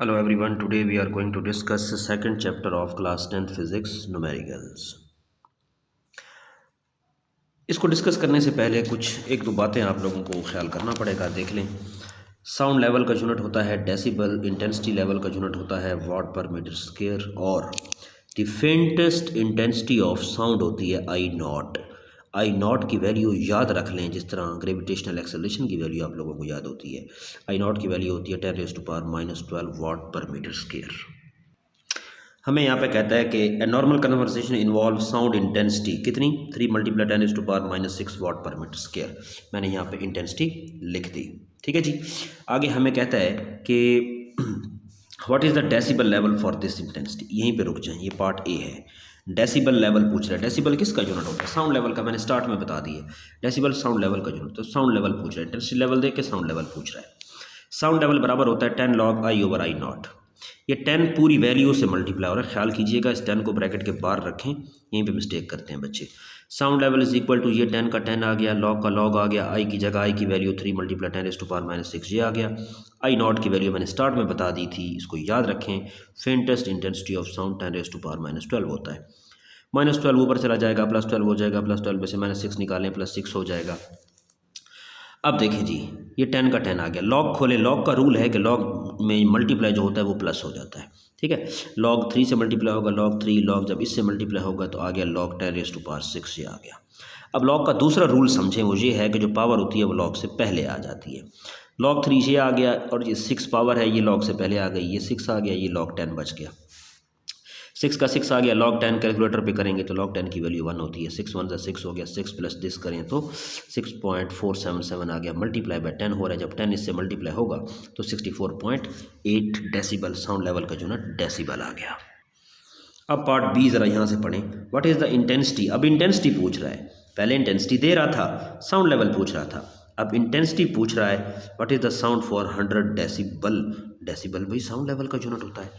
Hello everyone, today we are going to discuss the second chapter of class 10th physics numericals. इसको discuss करने से पहले कुछ एक दो बातें आप लोगों को ख्याल करना पड़ेगा। देख लें, साउंड लेवल का यूनिट होता है डेसिबल, इंटेंसिटी लेवल का यूनिट होता है वाट पर मीटर स्क्वायर और the faintest intensity of sound होती है आई नॉट की वैल्यू याद रख लें, जिस तरह ग्रेविटेशनल एक्सेलरेशन की वैल्यू आप लोगों को याद होती है। आई नॉट की वैल्यू होती है 10⁻⁻12 वाट पर मीटर स्क्वायर। हमें यहाँ पे कहता है कि a normal conversation involve sound intensity कितनी 3 × 10⁻⁻6 वाट पर मीटर स्क्वायर। मैंने यहाँ पे इंटेंसिटी लिख दी, ठीक है जी। आगे हमें कहता है कि what is the decibel level for this intensity. यहीं पे रुक जाएं, ये पार्ट ए है। डेसिबल लेवल पूछ रहा है। डेसिबल किसका यूनिट होता है? साउंड लेवल का। मैंने स्टार्ट में बता दिया, डेसिबल साउंड लेवल का यूनिट। तो साउंड लेवल पूछ रहा है, इंटेंसिटी लेवल दे के साउंड लेवल पूछ रहा है। साउंड लेवल बराबर होता है 10 log I/I0। ये 10 पूरी वैल्यू से मल्टीप्लाई हो रहा है। ख्याल कीजिएगा, इस 10 को ब्रैकेट के बाहर रखें, यहीं पे मिस्टेक करते हैं बच्चे। Sound level is equal to ये 10 का 10 आ गया, log का log आ गया, आई की जगह आई की वैल्यू 3 × 10⁻⁻6 ये आ गया। I0 की वैल्यू मैंने स्टार्ट में बता दी थी, इसको याद रखें। फेंटेस्ट इंटेंसिटी ऑफ साउंड 10⁻⁻12 होता है। -12 ऊपर चला जाएगा, +12 हो जाएगा, +12 में से -6 निकालें, +6 हो जाएगा। अब देखें जी, ये 10 का 10 आ गया। लॉग खोलें, लॉग का रूल है कि लॉग में मल्टीप्लाई जो होता है वो प्लस हो जाता है, ठीक है। log 3 से मल्टीप्लाई होगा, log 3, log जब इससे मल्टीप्लाई होगा तो आ गया log 10⁻6 ये आ गया। अब log का दूसरा रूल समझें, वो ये है कि जो पावर होती है वो log से पहले आ जाती है। log 3 ये आ गया और ये 6 पावर है, ये log से पहले आ गई, ये 6 आ गया, ये log 10 बच गया। 6 का 6 आ गया, log 10 कैलकुलेटर पे करेंगे तो log 10 की वैल्यू 1 होती है। 6 1 6 हो गया, 6 प्लस दिस करें तो 6.477 आ गया, मल्टीप्लाई बाय 10 हो रहा है। जब 10 इससे मल्टीप्लाई होगा तो 64.8 डेसिबल साउंड लेवल का यूनिट डेसिबल आ गया। अब पार्ट बी ज़रा यहाँ से पढ़ें। What is the intensity. अब इंटेंसिटी पूछ रहा है, पहले इंटेंसिटी दे रहा था, साउंड लेवल पूछ रहा था, अब इंटेंसिटी पूछ रहा है। What is the sound for 100 decibel. Decibel भाई साउंड लेवल का यूनिट होता है,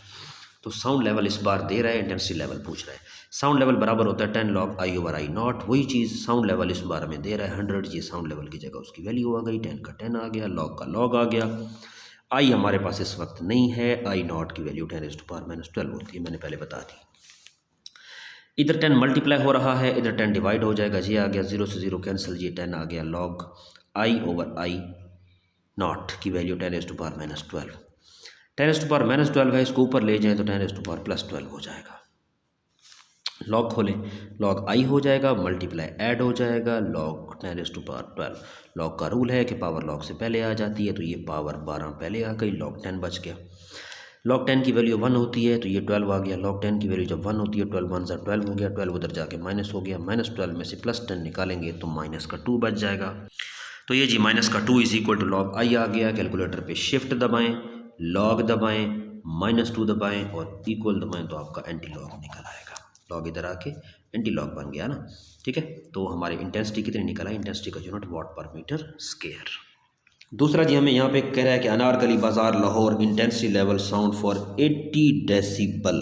तो साउंड लेवल इस बार दे रहा है, इंटेंसिटी लेवल पूछ रहा है। साउंड लेवल बराबर होता है 10 log I/I0। वही चीज़ साउंड लेवल इस बार में दे रहा है 100, ये साउंड लेवल की जगह उसकी वैल्यू आ गई, 10 का 10 आ गया, log का log आ गया। आई हमारे पास इस वक्त नहीं है, I0 की वैल्यू 10⁻⁻12 होती है, मैंने पहले बता दी। इधर 10 मल्टीप्लाई हो रहा है, इधर 10 डिवाइड हो जाएगा, ये आ गया, 0 से 0 कैंसिल, ये 10 आ गया, log I/I0 की वैल्यू 10⁻12। 10⁻12 है, इसको ऊपर ले जाएं तो 10⁻+12 हो जाएगा। log खोलें, log I हो जाएगा, मल्टीप्लाई ऐड हो जाएगा, log 10⁻12। log का रूल है कि पावर log से पहले आ जाती है, तो ये पावर 12 पहले आ गई, log 10 बच गया। log 10 की वैल्यू 1 होती है तो ये 12 आ गया। log 10 की वैल्यू जब 1 होती है, 12 1 12 हो गया, 12 उधर जाके माइनस हो गया, -12 में से +10 निकालेंगे तो माइनस का 2 बच जाएगा। तो ये जी माइनस का 2 is equal to log I आ गया। कैलकुलेटर पे शिफ्ट दबाएं, log दबाएं, -2 दबाएं और इक्वल दबाएं तो आपका एंटी लॉग निकल आएगा। log इधर आके एंटी लॉग बन गया ना, ठीक है। तो हमारी इंटेंसिटी कितनी निकल आई? इंटेंसिटी का यूनिट वाट पर मीटर स्क्वायर। दूसरा जी, हमें यहाँ पे कह रहा है कि अनारकली बाजार Lahore intensity level sound for 80 decibel.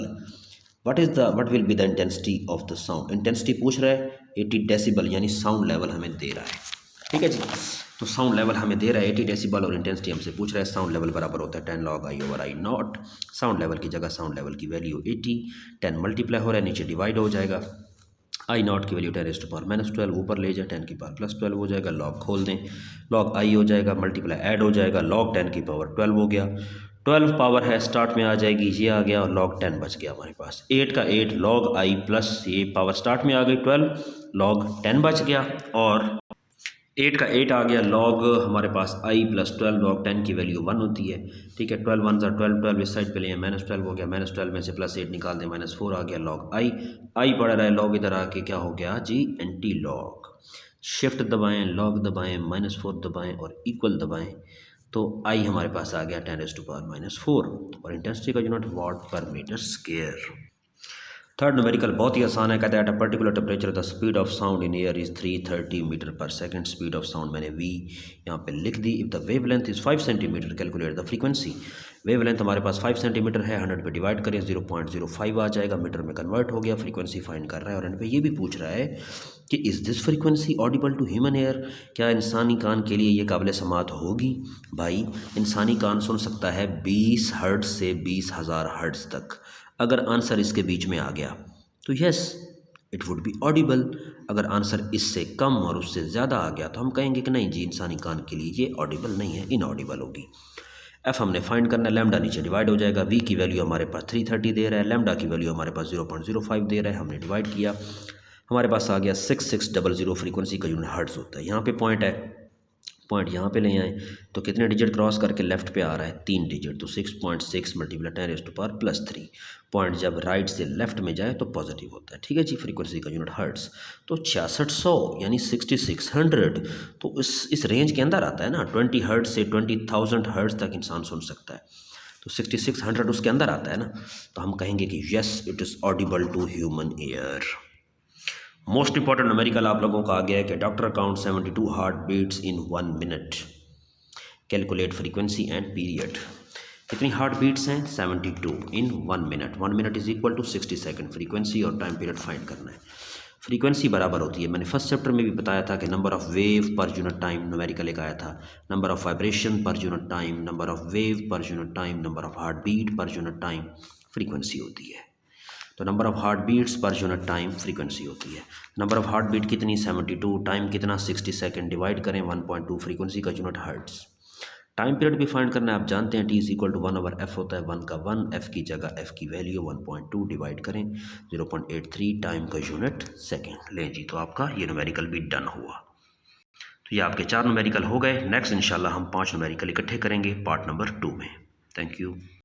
What will be the intensity of the sound. Intensity पूछ रहा है 80 डेसिबल, यानी साउंड लेवल हमें दे रहा है, ठीक है जी। तो साउंड लेवल हमें दे रहा है 80 डेसिबल और इंटेंसिटी हमसे पूछ रहा है। साउंड लेवल बराबर होता है 10 log I/I0। साउंड लेवल की जगह साउंड लेवल की वैल्यू 80, 10 मल्टीप्लाई हो रहा है, नीचे डिवाइड हो जाएगा। I0 की वैल्यू 10⁻12 ऊपर ले जाए, 10 की पावर +12 हो जाएगा। log खोल दें, log I हो जाएगा, मल्टीप्लाई ऐड हो जाएगा, log 10 की पावर 12 हो गया। 12 पावर है, स्टार्ट में आ जाएगी, ये आ गया और log 10 बच गया हमारे पास। 8 का 8 log I प्लस ये पावर स्टार्ट में आ गई 12, log 10 बच गया और 8 का 8 आ गया, log हमारे पास I + 12, log 10 की वैल्यू 1 होती है, ठीक है। 12 1 12 12 इस साइड पे ले, -12 हो गया, -12 में से +8 निकाल दें, -4 आ गया, log I पढ़ रहा है, log इधर आके क्या हो गया जी, एंटी लॉग। शिफ्ट दबाएं, log दबाएं, -4 दबाएं और इक्वल दबाएं तो I हमारे पास आ गया 10⁻⁻4 और इंटेंसिटी का यूनिट वाट पर मीटर स्क्वायर। थर्ड न्यूमेरिकल बहुत ही आसान है, कहता है at a particular temperature the speed of sound in air is 330 metre per second. Speed of sound मैंने वी यहाँ पे लिख दी। If the wavelength is 5 centimetre calculate the frequency. Wavelength हमारे पास 5 सेंटीमीटर है, 100 पे डिवाइड करें 0.05 आ जाएगा, मीटर में कन्वर्ट हो गया। फ्रीक्वेंसी फाइंड कर रहा है और इन पे ये भी पूछ रहा है कि is this frequency audible to human ear, क्या इंसानी कान के लिए ये काबिल समात होगी। भाई इंसानी कान सुन सकता है 20 हर्ट्ज़ से 20,000 हर्ट्ज़ तक। अगर आंसर इसके बीच में आ गया तो yes it would be audible. अगर आंसर इससे कम और उससे ज़्यादा आ गया तो हम कहेंगे कि नहीं जी इंसानी कान के लिए ये ऑडिबल नहीं है, इनऑडिबल होगी। एफ हमने फाइंड करना है, लैम्डा नीचे डिवाइड हो जाएगा। वी की वैल्यू हमारे पास 330 दे रहा है, लैम्डा की वैल्यू हमारे पास 0.05 दे रहा है, हमने डिवाइड किया, हमारे पास आ गया 6600। फ्रीक्वेंसी का यूनिट हर्ट्ज़ होता है। यहाँ पे पॉइंट है, पॉइंट यहाँ पे ले आए तो कितने डिजिट क्रॉस करके लेफ्ट पे आ रहा है 3 डिजिट, तो 6.6 मल्टीप्लाई 10⁻⁻3। पॉइंट जब राइट से लेफ्ट में जाए तो पॉजिटिव होता है। ठीक है जी, फ्रीक्वेंसी का यूनिट हर्ट्ज़ तो 6600 यानी 6600 तो इस रेंज के अंदर आता है ना। 20 हर्ट्ज़ से 20,000 हर्ट्ज़ तक इंसान सुन सकता है, तो 6600 उसके अंदर आता है ना, तो हम कहेंगे कि yes it is audible to human ear. Most important numerical आप लोगों का आ गया है कि doctor count 72 heart beats in 1 minute, calculate frequency and period. कितनी हार्ट बीट्स हैं 72 in 1 minute. 1 minute is equal to 60 second. Frequency और टाइम पीरियड फाइंड करना है। फ्रीक्वेंसी बराबर होती है, मैंने फर्स्ट चैप्टर में भी बताया था कि number of wave per unit time numerical एक आया था, number of vibration per unit time, number of wave per unit time, number of heart beat per unit time frequency होती है। तो number of heart beats per unit time frequency होती है। Number of heart beat कितनी 72, time कितना 60 second, divide करें 1.2, frequency का unit hertz. Time period भी फाइंड करना है, आप जानते हैं T is equal to 1/f होता है, 1 का 1, एफ की जगह एफ की वैल्यू 1.2 डिवाइड करें 0.83, टाइम का यूनिट सेकेंड। लें जी, तो आपका ये न्यूमेरिकल भी डन हुआ। तो ये आपके 4 न्यूमेरिकल हो गए। नेक्स्ट इंशाल्लाह हम 5 न्यूमेरिकल इकट्ठे करेंगे पार्ट नंबर 2 में। Thank you.